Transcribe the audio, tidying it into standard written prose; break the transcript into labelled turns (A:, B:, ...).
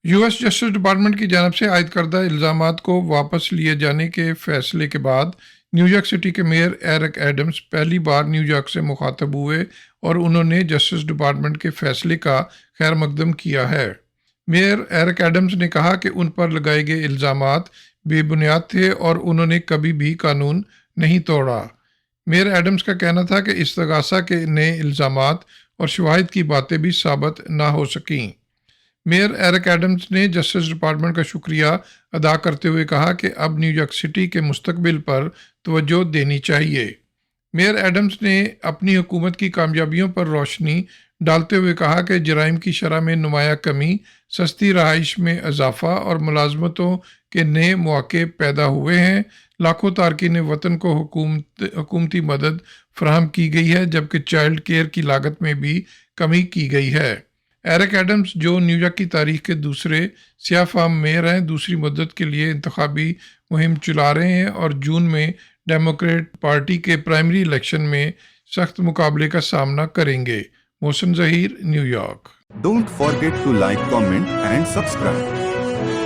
A: US justice department की जानब से आयद करदा इल्ज़ामात को वापस लिए जाने के फैसले के बाद न्यूयॉर्क सिटी के मेयर एरिक एडम्स पहली बार न्यूयॉर्क से मुखातब हुए और उन्होंने जस्टिस डिपार्टमेंट के फैसले का खैर मकदम किया है। मेयर एरिक एडम्स ने कहा कि उन पर लगाए गए इल्ज़ामात बेबुनियाद थे और उन्होंने कभी भी कानून नहीं तोड़ा। मेयर एडम्स का कहना था कि इस्तगासा के नए इल्ज़ामात और शवाहिद की बातें भी साबित ना हो सकीं। मेयर एरिक एडम्स ने जस्टिस डिपार्टमेंट का शुक्रिया अदा करते हुए कहा कि अब न्यूयॉर्क सिटी के मुस्तकबिल पर तवज्जो देनी चाहिए। मेयर एडम्स ने अपनी हुकूमत की कामयाबियों पर रोशनी डालते हुए कहा कि जराइम की शरह में नुमाया कमी, सस्ती रहाइश में इजाफा और मुलाजमतों के नए मौके पैदा हुए हैं। लाखों तारकीन वतन को हुकूमती मदद फराहम की गई है, जबकि चाइल्ड केयर की लागत में भी कमी की गई है। एरिक एडम्स, जो न्यूयॉर्क की तारीख के दूसरे सियाह फाम मेयर हैं, दूसरी मुद्दत के लिए इंतखाबी मुहिम चला रहे हैं और जून में डेमोक्रेट पार्टी के प्राइमरी इलेक्शन में सख्त मुकाबले का सामना करेंगे। Mohsin Zaheer, New York.
B: Don't forget to like, comment and subscribe.